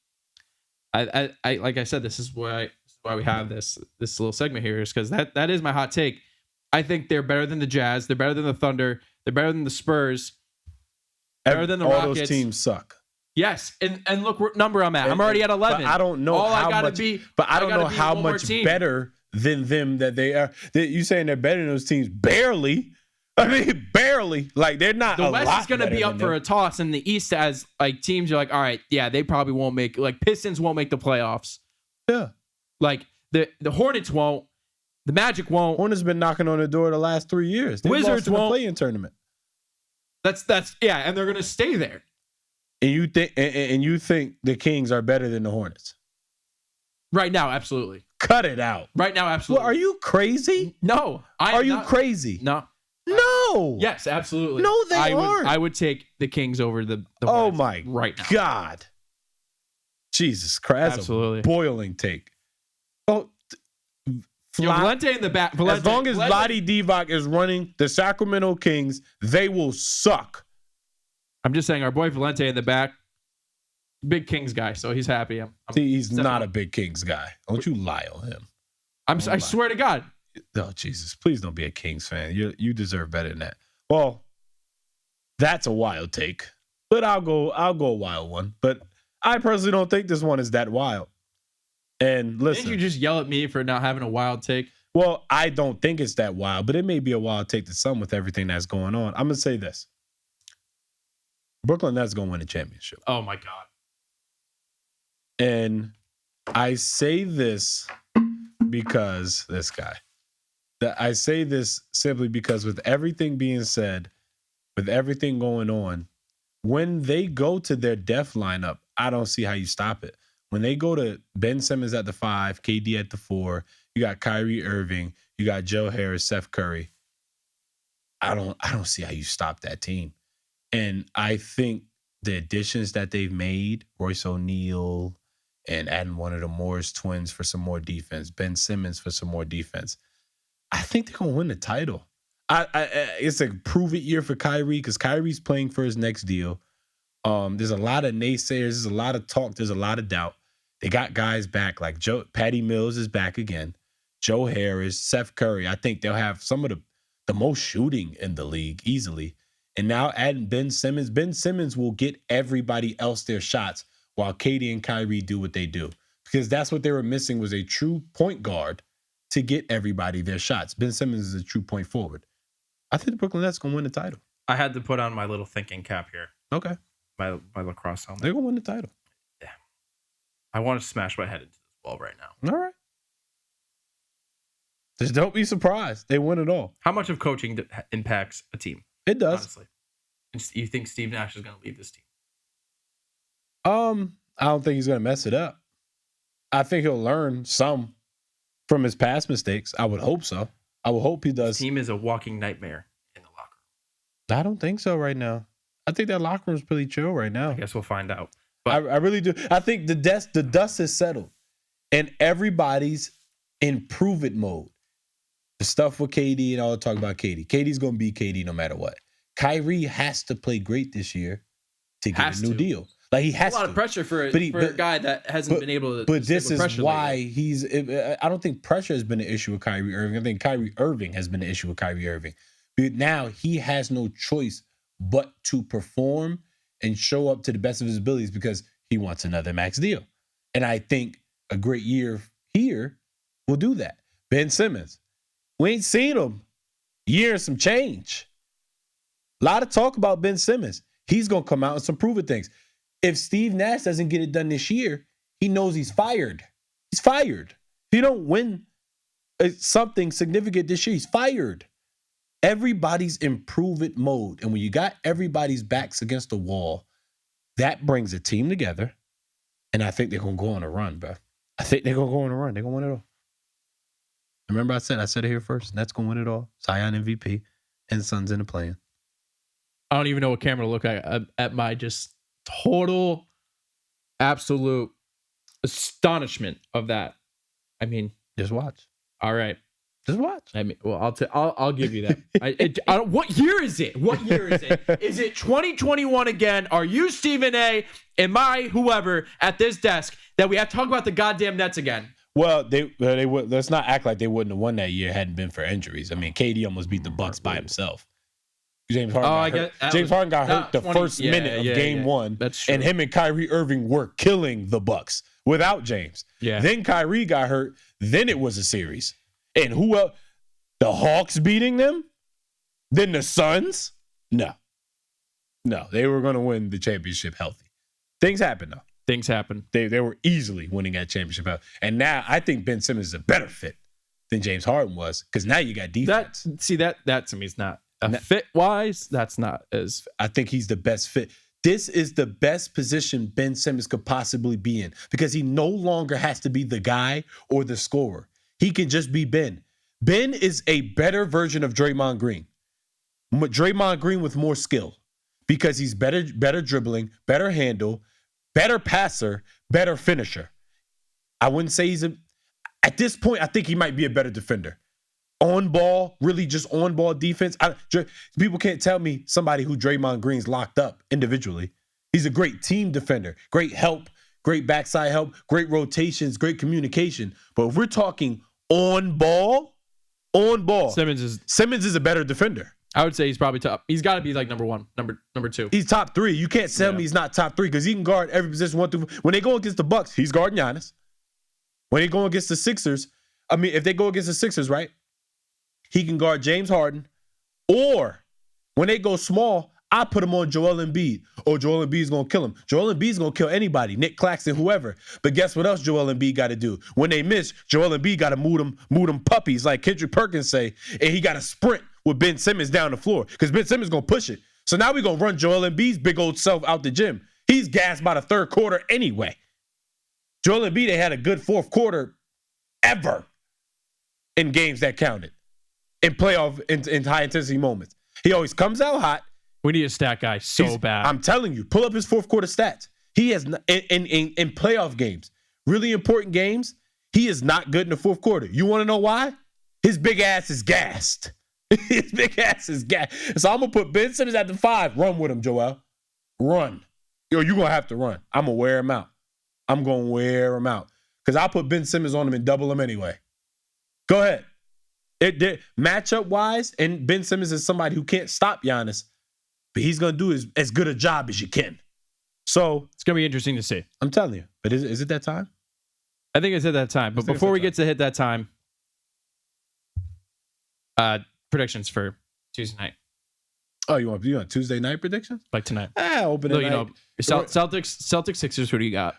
S2: I like I said, this is why we have this little segment here, is because that is my hot take. I think they're better than the Jazz. They're better than the Thunder. They're better than the Spurs. Better than the Rockets.
S1: All those teams suck.
S2: Yes, and look what number I'm at. I'm already at 11.
S1: But I don't know I don't know how much better than them that they are. You saying they're better than those teams? Barely. I mean, barely. Like, they're not.
S2: The West is going to be up for a toss, and the East has like teams. You're like, all right, yeah, they probably won't make. Like, Pistons won't make the playoffs.
S1: Yeah.
S2: Like the Hornets won't. The Magic won't.
S1: Hornets been knocking on the door the last 3 years. They
S2: Wizards
S1: lost in the
S2: won't.
S1: play-in tournament.
S2: That's yeah, and they're going to stay there.
S1: And you think the Kings are better than the Hornets?
S2: Right now, absolutely.
S1: Cut it out.
S2: Right now, absolutely.
S1: Well, are you crazy?
S2: No.
S1: Are you crazy?
S2: No.
S1: No.
S2: Yes, absolutely.
S1: No, they aren't.
S2: I would take the Kings over the
S1: Oh
S2: Hornets
S1: my
S2: right now.
S1: God. Jesus Christ.
S2: Absolutely.
S1: That's a boiling take. Oh,
S2: Valente in the back.
S1: As long as Vlade Divac is running the Sacramento Kings, they will suck.
S2: I'm just saying, our boy Valente in the back, big Kings guy, so he's happy.
S1: See, he's not a big Kings guy. Don't you lie on him.
S2: I swear to God.
S1: Oh, Jesus. Please don't be a Kings fan. You deserve better than that. Well, that's a wild take. But I'll go a wild one. But I personally don't think this one is that wild. And listen.
S2: Didn't you just yell at me for not having a wild take?
S1: Well, I don't think it's that wild, but it may be a wild take to some with everything that's going on. I'm going to say this. Brooklyn Nets going to win the championship.
S2: Oh, my God.
S1: And I say this because this guy. I say this simply because with everything being said, with everything going on, when they go to their death lineup, I don't see how you stop it. When they go to Ben Simmons at the 5, KD at the 4, you got Kyrie Irving, you got Joe Harris, Steph Curry. I don't see how you stop that team. And I think the additions that they've made, Royce O'Neal and adding one of the Morris twins for some more defense, Ben Simmons for some more defense, I think they're going to win the title. It's a prove-it year for Kyrie because Kyrie's playing for his next deal. There's a lot of naysayers. There's a lot of talk. There's a lot of doubt. They got guys back like Patty Mills is back again. Joe Harris, Steph Curry. I think they'll have some of the most shooting in the league easily. And now adding Ben Simmons. Ben Simmons will get everybody else their shots while Katie and Kyrie do what they do. Because that's what they were missing was a true point guard to get everybody their shots. Ben Simmons is a true point forward. I think the Brooklyn Nets going to win the title.
S2: I had to put on my little thinking cap here.
S1: Okay.
S2: My lacrosse helmet.
S1: They're going to win the title.
S2: Yeah. I want to smash my head into this wall right now.
S1: All right. Just don't be surprised. They win it all.
S2: How much of coaching impacts a team?
S1: It does.
S2: Honestly. And you think Steve Nash is going to lead this team?
S1: I don't think he's going to mess it up. I think he'll learn some from his past mistakes. I would hope so. I would hope he does.
S2: This team is a walking nightmare in the locker room.
S1: I don't think so right now. I think that locker room's pretty chill right now.
S2: I guess we'll find out.
S1: But I really do. I think the dust is settled. And everybody's in prove-it mode. The stuff with KD and all the talk about KD. KD's going to be KD no matter what. Kyrie has to play great this year to get a new deal. Like he has
S2: a lot of pressure for a guy that hasn't been able to.
S1: But this is why
S2: lately.
S1: I don't think pressure has been an issue with Kyrie Irving. I think Kyrie Irving has been an issue with Kyrie Irving. But now he has no choice but to perform and show up to the best of his abilities because he wants another max deal. And I think a great year here will do that. Ben Simmons, we ain't seen him year and some change. A lot of talk about Ben Simmons. He's going to come out and some proven things. If Steve Nash doesn't get it done this year, he knows he's fired. He's fired. If you don't win something significant this year, he's fired. Everybody's in prove-it mode. And when you got everybody's backs against the wall, that brings a team together. And I think they're going to go on a run, bro. I think they're going to go on a run. They're going to win it all. Remember I said it here first. Nets going to win it all. Zion MVP and Suns in the play-in.
S2: I don't even know what camera to look at my just total, absolute astonishment of that. I mean,
S1: just watch.
S2: All right.
S1: Just watch.
S2: I mean, well, I'll give you that. What year is it? What year is it? Is it 2021 again? Are you Stephen A. Am I whoever at this desk that we have to talk about the goddamn Nets again?
S1: Well, they would. Let's not act like they wouldn't have won that year hadn't been for injuries. I mean, KD almost beat the Bucks by himself. James Harden got hurt the first minute of game one.
S2: That's true.
S1: And him and Kyrie Irving were killing the Bucks without James.
S2: Yeah.
S1: Then Kyrie got hurt. Then it was a series. And who else? The Hawks beating them? Then the Suns? No, they were going to win the championship healthy. Things happen, though.
S2: Things happen.
S1: They were easily winning that championship healthy. And now I think Ben Simmons is a better fit than James Harden was because now you got defense.
S2: That to me is not fit-wise. That's not as.
S1: I think he's the best fit. This is the best position Ben Simmons could possibly be in because he no longer has to be the guy or the scorer. He can just be Ben. Ben is a better version of Draymond Green. Draymond Green with more skill because he's better dribbling, better handle, better passer, better finisher. I wouldn't say at this point, I think he might be a better defender. On ball, really just on ball defense. People can't tell me somebody who Draymond Green's locked up individually. He's a great team defender, great help, great backside help, great rotations, great communication. But if we're talking on ball, Simmons is a better defender.
S2: I would say he's probably top. He's got to be like number one, number two.
S1: He's top three. You can't tell me he's not top three because he can guard every position 1 through. When they go against the Bucks, he's guarding Giannis. When they go against the Sixers, if they go against the Sixers, right, he can guard James Harden. Or when they go small, I put him on Joel Embiid. Oh, Joel Embiid's going to kill him. Joel Embiid's going to kill anybody, Nick Claxton, whoever. But guess what else Joel Embiid got to do? When they miss, Joel Embiid got to move them puppies, like Kendrick Perkins say, and he got to sprint with Ben Simmons down the floor because Ben Simmons going to push it. So now we're going to run Joel Embiid's big old self out the gym. He's gassed by the third quarter anyway. Joel Embiid had a good fourth quarter ever in games that counted, in playoff, in high-intensity moments. He always comes out hot.
S2: We need a stat guy so bad.
S1: I'm telling you, pull up his fourth quarter stats. He has in playoff games, really important games, he is not good in the fourth quarter. You want to know why? His big ass is gassed. His big ass is gassed. So I'm going to put Ben Simmons at the 5. Run with him, Joel. Run. You're going to have to run. I'm going to wear him out. Because I'll put Ben Simmons on him and double him anyway. Go ahead. Matchup-wise, and Ben Simmons is somebody who can't stop Giannis, but he's going to do as good a job as you can. So
S2: it's going to be interesting to see.
S1: I'm telling you. But is it that time?
S2: I think it's at that time. But before we get to hit that time, predictions for Tuesday night.
S1: Oh, you want Tuesday night predictions?
S2: Like tonight.
S1: Opening night.
S2: Celtics, Sixers, who do you got?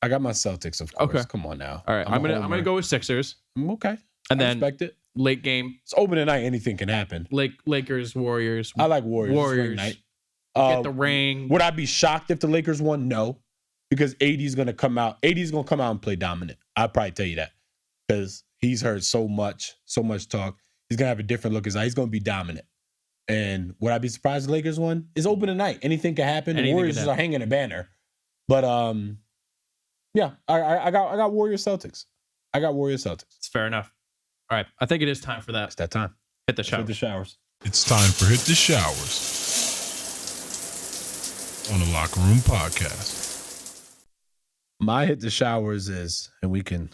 S1: I got my Celtics, of course.
S2: Okay.
S1: Come on now.
S2: All right. I'm gonna go with Sixers.
S1: Okay.
S2: And
S1: I respect it.
S2: Late game.
S1: It's opening night. Anything can happen.
S2: Lakers, Warriors.
S1: I like Warriors. Night.
S2: Get the ring.
S1: Would I be shocked if the Lakers won? No. Because AD's going to come out. AD's going to come out and play dominant. I'll probably tell you that. Because he's heard so much talk. He's going to have a different look. He's going to be dominant. And would I be surprised the Lakers won? It's opening night. Anything can happen. The Warriors are hanging a banner. But, yeah, I got Warriors Celtics.
S2: It's fair enough. All right. I think it is time for that.
S1: It's that time.
S2: Hit the showers.
S3: It's time for Hit the Showers on the Locker Room Podcast.
S1: My Hit the Showers is, and we can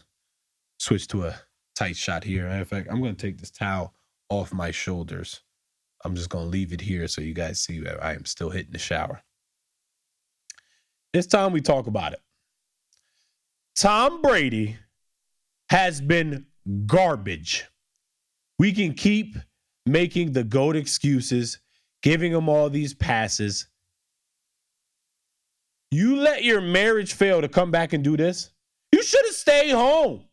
S1: switch to a tight shot here. Matter of fact, I'm going to take this towel off my shoulders. I'm just going to leave it here so you guys see that I am still hitting the shower. It's time we talk about it. Tom Brady has been garbage. We can keep making the GOAT excuses, giving him all these passes. You let your marriage fail to come back and do this? You should have stayed home.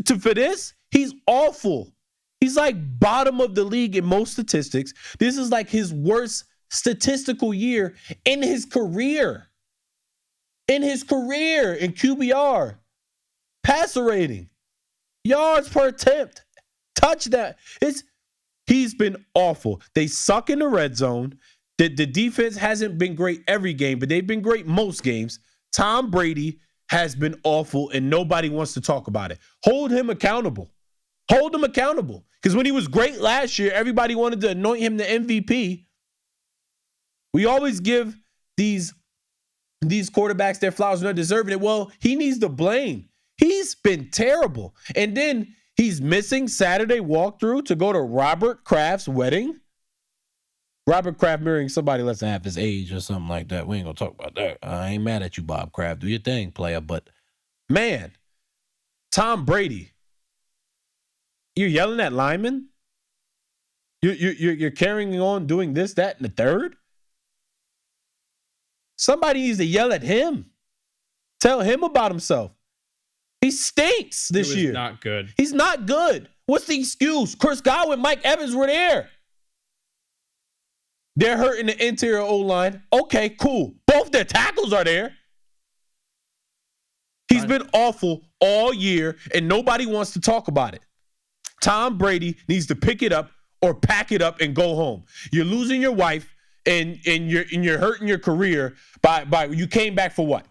S1: For this, he's awful. He's like bottom of the league in most statistics. This is like his worst statistical year in his career. In QBR, passer rating, yards per attempt, touchdown. He's been awful. They suck in the red zone. The defense hasn't been great every game, but they've been great most games. Tom Brady has been awful, and nobody wants to talk about it. Hold him accountable. Hold him accountable. Because when he was great last year, everybody wanted to anoint him the MVP. We always give these quarterbacks their flowers not deserving it. Well, he needs the blame. He's been terrible. And then he's missing Saturday walkthrough to go to Robert Kraft's wedding. Robert Kraft marrying somebody less than half his age or something like that. We ain't going to talk about that. I ain't mad at you, Bob Kraft. Do your thing, player. But, man, Tom Brady, you're yelling at linemen? You're carrying on doing this, that, and the third? Somebody needs to yell at him. Tell him about himself. He stinks this year.
S2: Not good.
S1: He's not good. What's the excuse? Chris Godwin, Mike Evans were there. They're hurting the interior O-line. Okay, cool. Both their tackles are there. He's been awful all year, and nobody wants to talk about it. Tom Brady needs to pick it up or pack it up and go home. You're losing your wife, and you're hurting your career by you came back for what?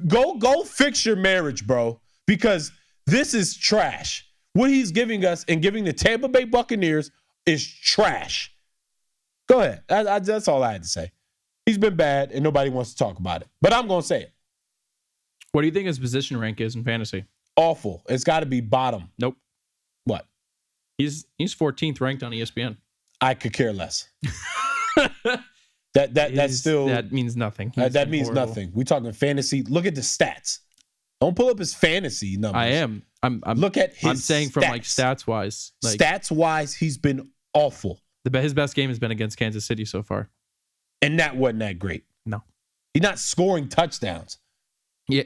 S1: Go fix your marriage, bro, because this is trash. What he's giving us and giving the Tampa Bay Buccaneers is trash. Go ahead. That's all I had to say. He's been bad, and nobody wants to talk about it. But I'm going to say it.
S2: What do you think his position rank is in fantasy?
S1: Awful. It's got to be bottom.
S2: Nope.
S1: What?
S2: He's 14th ranked on ESPN.
S1: I could care less. That
S2: means nothing.
S1: That means nothing. We talking fantasy. Look at the stats. Don't pull up his fantasy numbers.
S2: I am. I'm
S1: look at his.
S2: I'm saying from
S1: stats.
S2: like stats wise. Like,
S1: stats wise, he's been awful.
S2: His best game has been against Kansas City so far,
S1: and that wasn't that great.
S2: No,
S1: he's not scoring touchdowns.
S2: Yeah,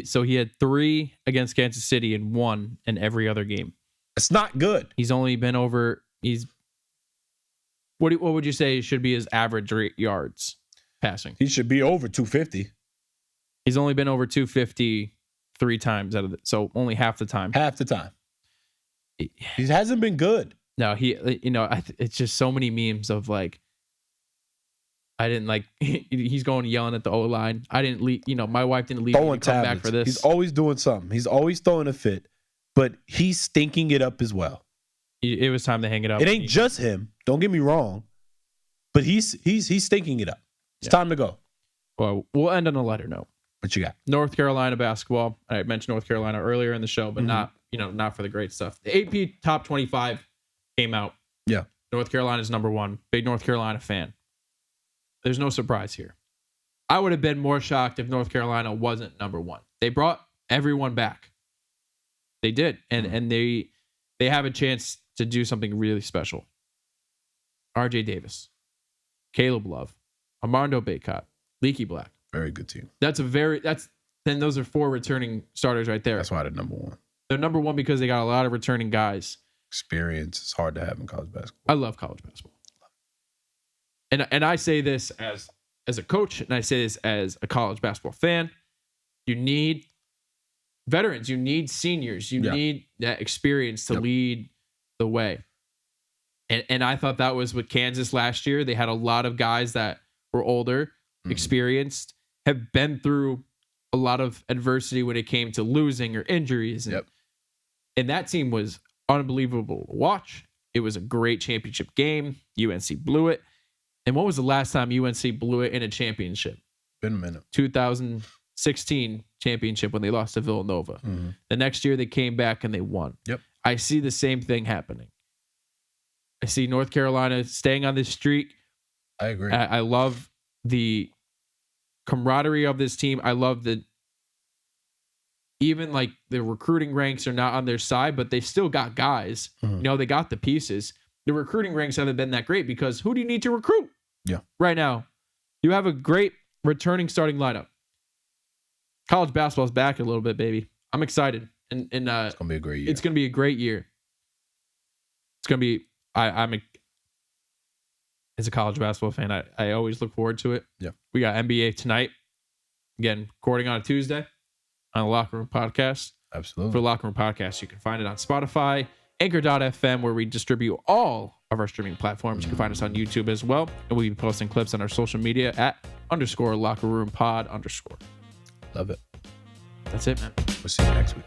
S2: so he had 3 against Kansas City and 1 in every other game.
S1: It's not good.
S2: He's only been over. What would you say should be his average yards passing?
S1: He should be over 250.
S2: He's only been over 250 3 times out of it, so only half the time.
S1: Half the time. He hasn't been good.
S2: No, it's just so many memes of like, I didn't like. He's going yelling at the O line. I didn't leave. My wife didn't leave me to come back for this.
S1: He's always doing something. He's always throwing a fit, but he's stinking it up as well.
S2: It was time to hang it up.
S1: It ain't just him. Don't get me wrong, but he's stinking it up. It's time to go.
S2: Well, we'll end on a lighter note.
S1: What you got?
S2: North Carolina basketball. I mentioned North Carolina earlier in the show, but not for the great stuff. The AP Top 25 came out.
S1: Yeah.
S2: North Carolina's number 1. Big North Carolina fan. There's no surprise here. I would have been more shocked if North Carolina wasn't number 1. They brought everyone back. They did. And they have a chance to do something really special. RJ Davis, Caleb Love, Armando Bacot, Leaky Black.
S1: Very good team.
S2: Then those are 4 returning starters right there.
S1: That's why they're number 1.
S2: They're number 1 because they got a lot of returning guys.
S1: Experience is hard to have in college basketball.
S2: I love college basketball. And I say this as a coach, and I say this as a college basketball fan. You need veterans. You need seniors. You need that experience to lead the way. And I thought that was with Kansas last year. They had a lot of guys that were older, experienced, have been through a lot of adversity when it came to losing or injuries. And that team was unbelievable to watch. It was a great championship game. UNC blew it. And when was the last time UNC blew it in a championship?
S1: Been a minute.
S2: 2016 championship when they lost to Villanova. Mm-hmm. The next year they came back and they won.
S1: Yep.
S2: I see the same thing happening. I see North Carolina staying on this streak.
S1: I agree.
S2: I love the camaraderie of this team. I love even like the recruiting ranks are not on their side, but they still got guys. Mm-hmm. They got the pieces. The recruiting ranks haven't been that great because who do you need to recruit?
S1: Yeah.
S2: Right now, you have a great returning starting lineup. College basketball's back a little bit, baby. I'm excited. And it's
S1: gonna be a great year.
S2: It's gonna be a great year. It's gonna be. As a college basketball fan, I always look forward to it.
S1: Yeah.
S2: We got NBA tonight. Again, recording on a Tuesday on the Locker Room Podcast.
S1: Absolutely.
S2: For the Locker Room Podcast, you can find it on Spotify, Anchor.fm, where we distribute all of our streaming platforms. You can find us on YouTube as well. And we'll be posting clips on our social media at _Locker Room Pod _.
S1: Love it.
S2: That's it, man.
S1: We'll see you next week.